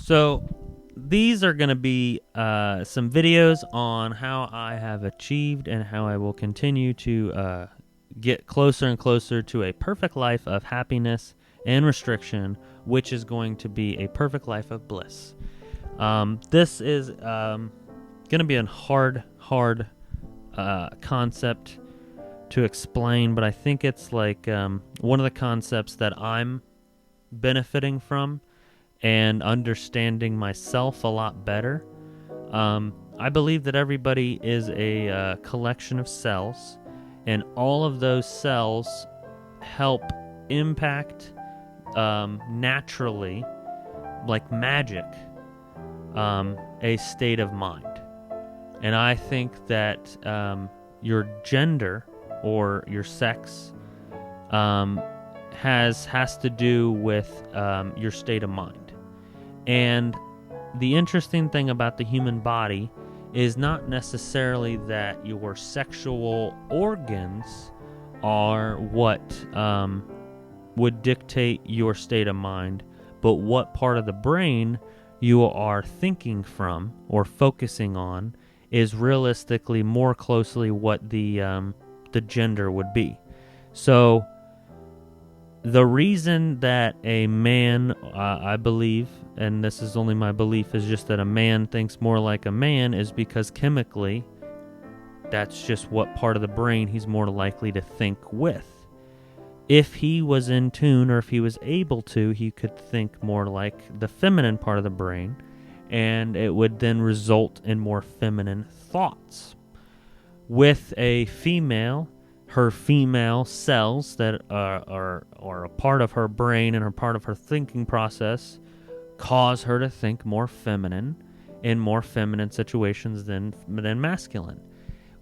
So these are going to be some videos on how I have achieved and how I will continue to get closer and closer to a perfect life of happiness and restriction, which is going to be a perfect life of bliss. This is going to be a hard concept to explain, but I think it's like one of the concepts that I'm benefiting from and understanding myself a lot better. I believe that everybody is a collection of cells, and all of those cells help impact naturally, like magic, a state of mind. And I think that your gender or your sex has to do with your state of mind. And the interesting thing about the human body is not necessarily that your sexual organs are what would dictate your state of mind, but what part of the brain you are thinking from or focusing on is realistically more closely what the gender would be. So the reason that a man, I believe, and this is only my belief, is just that a man thinks more like a man is because chemically, that's just what part of the brain he's more likely to think with. If he was in tune, or if he was able to, he could think more like the feminine part of the brain, and it would then result in more feminine thoughts. With a female, her female cells that are a part of her brain and are part of her thinking process cause her to think more feminine in more feminine situations than masculine.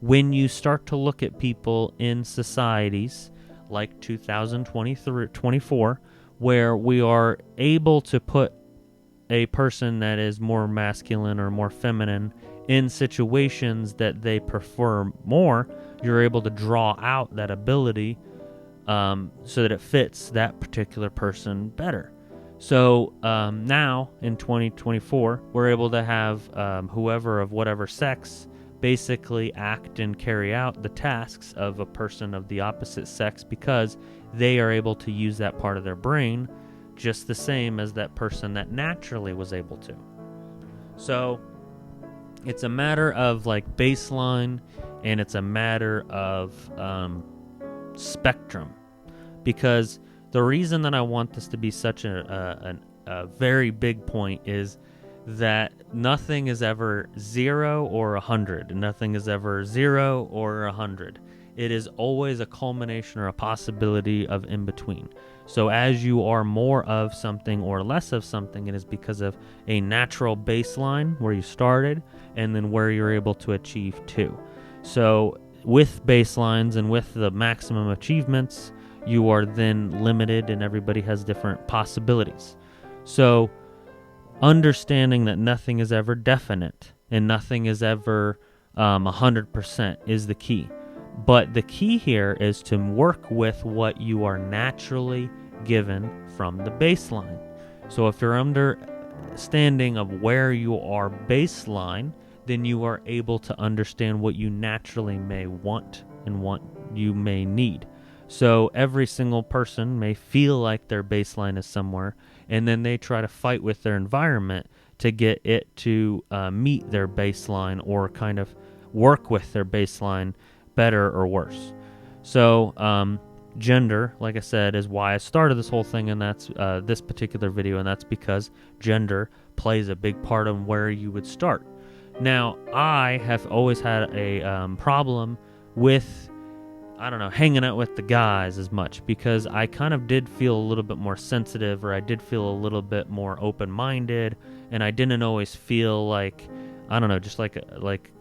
When you start to look at people in societies like 2024, where we are able to put a person that is more masculine or more feminine in situations that they prefer more, you're able to draw out that ability so that it fits that particular person better. So now in 2024, we're able to have whoever of whatever sex basically act and carry out the tasks of a person of the opposite sex, because they are able to use that part of their brain just the same as that person that naturally was able to. So it's a matter of like baseline, and it's a matter of spectrum, because the reason that I want this to be such a very big point is that nothing is ever 0 or 100. Nothing is ever 0 or 100. It is always a culmination or a possibility of in between. So as you are more of something or less of something, it is because of a natural baseline where you started and then where you're able to achieve to. So with baselines and with the maximum achievements, you are then limited, and everybody has different possibilities. So understanding that nothing is ever definite and nothing is ever 100% is the key. But the key here is to work with what you are naturally given from the baseline. So if you're understanding of where you are baseline, then you are able to understand what you naturally may want and what you may need. So every single person may feel like their baseline is somewhere, and then they try to fight with their environment to get it to meet their baseline, or kind of work with their baseline better or worse. So gender, like I said, is why I started this whole thing, and that's this particular video, and that's because gender plays a big part in where you would start. Now, I have always had a problem with, hanging out with the guys as much, because I kind of did feel a little bit more sensitive, or I did feel a little bit more open-minded, and I didn't always feel like, just like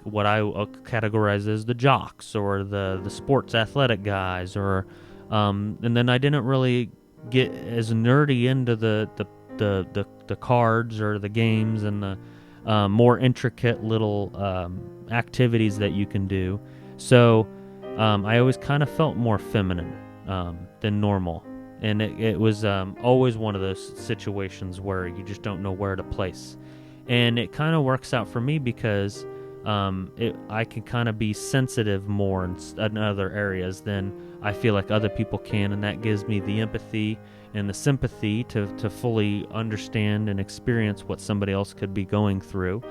what I categorize as the jocks or the sports athletic guys, or and then I didn't really get as nerdy into the cards or the games and the more intricate little activities that you can do. So I always kind of felt more feminine than normal And it was always one of those situations where you just don't know where to place. And it kind of works out for me because I can kind of be sensitive more in other areas than I feel like other people can, and that gives me the empathy and the sympathy to fully understand and experience what somebody else could be going through.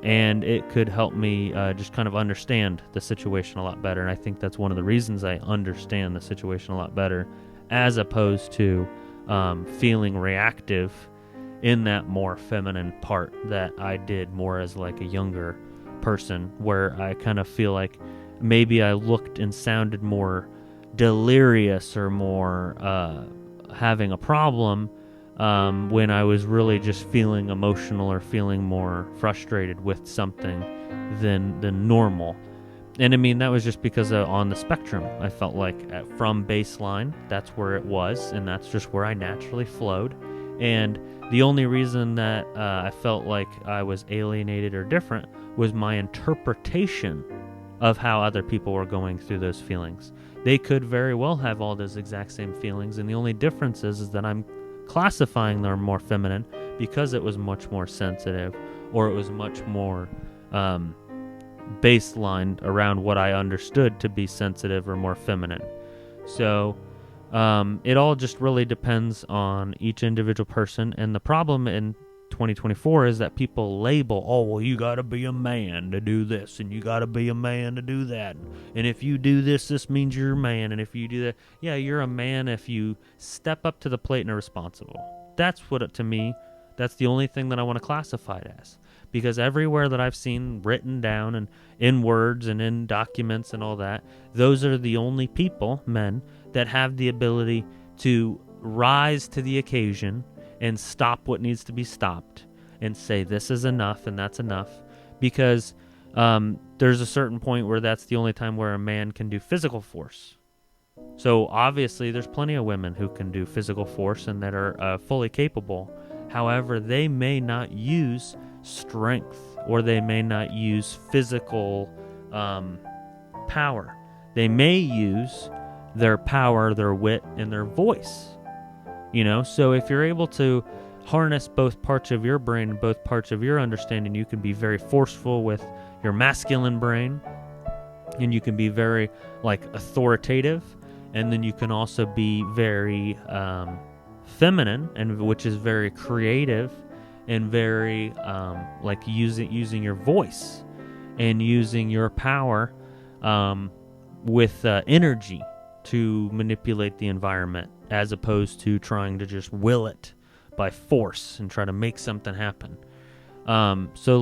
And it could help me just kind of understand the situation a lot better. And I think that's one of the reasons I understand the situation a lot better, as opposed to feeling reactive in that more feminine part that I did more as like a younger person, where I kind of feel like maybe I looked and sounded more delirious or more having a problem when I was really just feeling emotional or feeling more frustrated with something than normal. And I mean, that was just because on the spectrum, I felt like from baseline, that's where it was, and that's just where I naturally flowed. And the only reason that I felt like I was alienated or different was my interpretation of how other people were going through those feelings. They could very well have all those exact same feelings, and the only difference is that I'm classifying them more feminine because it was much more sensitive, or it was much more baselined around what I understood to be sensitive or more feminine. So it all just really depends on each individual person. And the problem in 2024 is that people label, oh, well, you got to be a man to do this, and you got to be a man to do that. And if you do this, this means you're a man. And if you do that, yeah, you're a man if you step up to the plate and are responsible. That's what, to me, that's the only thing that I want to classify it as. Because everywhere that I've seen written down and in words and in documents and all that, those are the only people, men, that have the ability to rise to the occasion and stop what needs to be stopped and say this is enough and that's enough. Because there's a certain point where that's the only time where a man can do physical force. So obviously there's plenty of women who can do physical force and that are fully capable. However, they may not use strength, or they may not use physical power. They may use their power, their wit, and their voice. You know, so if you're able to harness both parts of your brain and both parts of your understanding, you can be very forceful with your masculine brain, and you can be very authoritative, and then you can also be very feminine, and which is very creative and very using your voice and using your power with energy to manipulate the environment, as opposed to trying to just will it by force and try to make something happen. So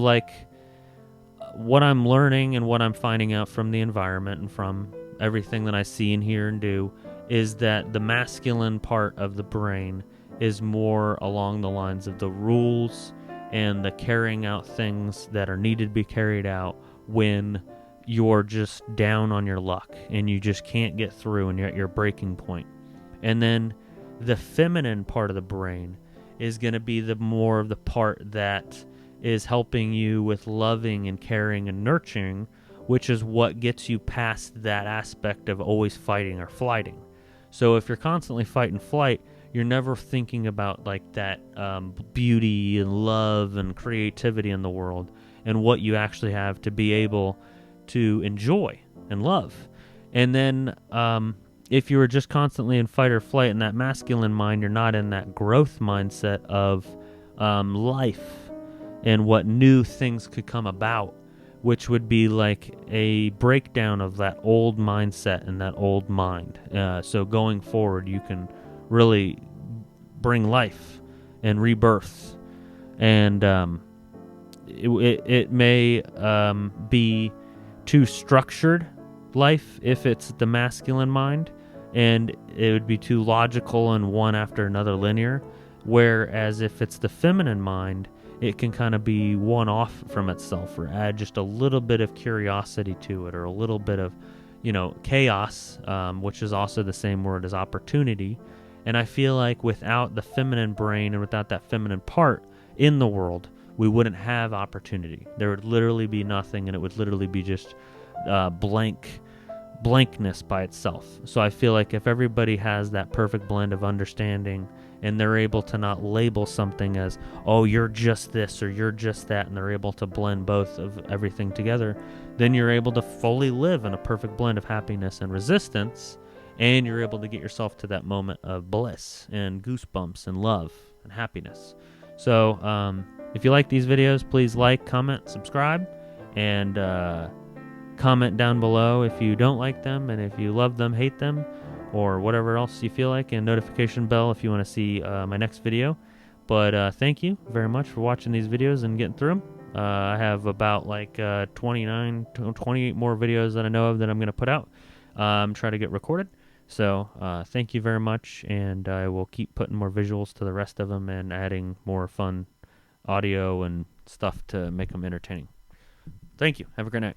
what I'm learning and what I'm finding out from the environment and from everything that I see and hear and do is that the masculine part of the brain is more along the lines of the rules and the carrying out things that are needed to be carried out when you're just down on your luck and you just can't get through and you're at your breaking point. And then the feminine part of the brain is going to be the more of the part that is helping you with loving and caring and nurturing, which is what gets you past that aspect of always fighting or flighting. So if you're constantly fight and flight, you're never thinking about that beauty and love and creativity in the world and what you actually have to be able to enjoy and love. And then if you were just constantly in fight or flight in that masculine mind, you're not in that growth mindset of life and what new things could come about, which would be like a breakdown of that old mindset and that old mind. So going forward, you can really bring life and rebirth. And it may be too structured life if it's the masculine mind, and it would be too logical and one after another linear. Whereas if it's the feminine mind, it can kind of be one off from itself, or add just a little bit of curiosity to it, or a little bit of, chaos, which is also the same word as opportunity. And I feel like without the feminine brain and without that feminine part in the world, we wouldn't have opportunity. There would literally be nothing, and it would literally be just blank blankness by itself. So I feel like if everybody has that perfect blend of understanding and they're able to not label something as, oh, you're just this or you're just that, and they're able to blend both of everything together, then you're able to fully live in a perfect blend of happiness and resistance, and you're able to get yourself to that moment of bliss and goosebumps and love and happiness. So if you like these videos, please like, comment, subscribe, and comment down below if you don't like them, and if you love them, hate them, or whatever else you feel like, and notification bell if you want to see my next video. But thank you very much for watching these videos and getting through them. I have about like 28 more videos that I know of that I'm going to put out. Try to get recorded. So thank you very much, and I will keep putting more visuals to the rest of them and adding more fun audio and stuff to make them entertaining. Thank you. Have a great night.